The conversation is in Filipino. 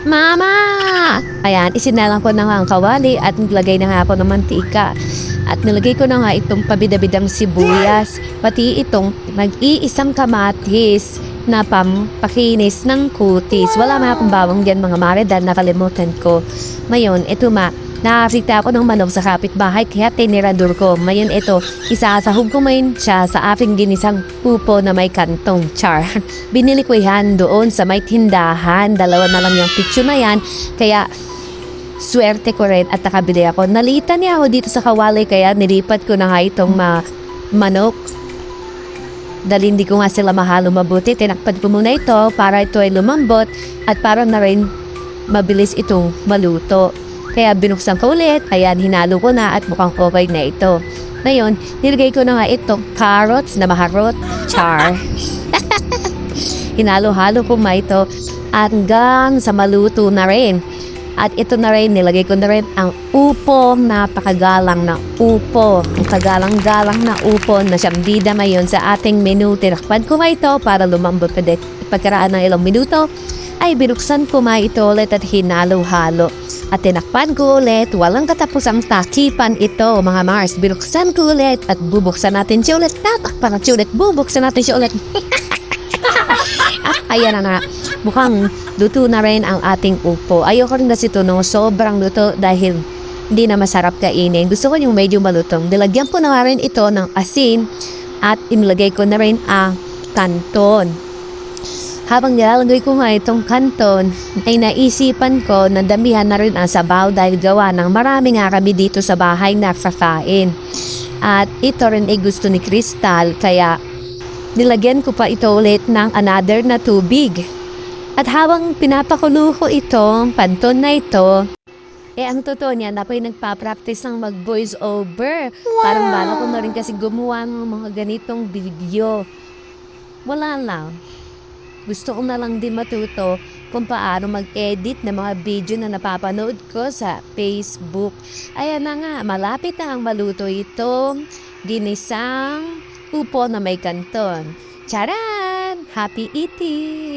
Mama! Ayan, isinalang ko na nga ang kawali at naglagay na nga ako ng mantika. At nilagay ko na nga itong pabidabidang sibuyas, pati itong nag-iisang kamatis na pampakinis ng kutis. Wala man akong bawang dyan mga mare dahil nakalimutan ko. Ngayon, ito nakakita ako ng manok sa kapitbahay kaya tinirador ko. Ngayon ito, isasahog ko ngayon siya sa aking ginisang pupo na may kantong char. Binili ko yan doon sa may tindahan. Dalawa na lang yung picture na yan. Kaya swerte ko rin at nakabili ako. Nalita niya ako dito sa kawali kaya nilipat ko na nga itong manok. Dahil hindi ko nga sila mahalo mabuti. Tinakpan ko muna ito para ito ay lumambot at para na rin mabilis itong maluto. Kaya binuksan ko ulit, ayan, hinalo ko na at mukhang okay na ito. Ngayon, nilagay ko na nga itong carrots na maharot, char. Hinalo-halo ko ito hanggang sa maluto na rin. At ito na rin, nilagay ko na rin ang upo, napakagalang na upo. Ang kagalang-galang na upo na siyang bida ngayon sa ating menu. Tinakpan ko ito para lumambot pa din. Pagkaraan ng ilang minuto, ay binuksan ko ito ulit at hinalo-halo. At tinakpan ko ulit, walang katapusang takipan ito mga Mars. Binuksan ko ulit at bubuksan natin siya ulit. Tatakpan natin siya ulit, bubuksan natin siya ulit. Ayan na, mukhang luto na rin ang ating upo. Ayoko rin kasi ito sobrang luto dahil hindi na masarap kainin. Gusto ko yung medyo malutong. Nilagyan ko na rin ito ng asin at inilagay ko na rin ang kanton. Habang nilalagay ko nga itong kanton, ay naisipan ko na damihan na rin ang sabaw dahil gawa ng marami nga kami dito sa bahay na kakain. At ito rin ay gusto ni Crystal kaya nilagyan ko pa ito ulit ng another na tubig. At habang pinapakulo ko itong panton na ito, ang totoo niyan, ako'y nagpa-practice ng mag-voice over. Parang bala ko na rin kasi gumawa ng mga ganitong video. Wala lang. Gusto ko na lang din matuto kung paano mag-edit ng mga video na napapanood ko sa Facebook. Ayan na nga, malapit na ang maluto itong ginisang upo na may kanton. Charan! Happy eating!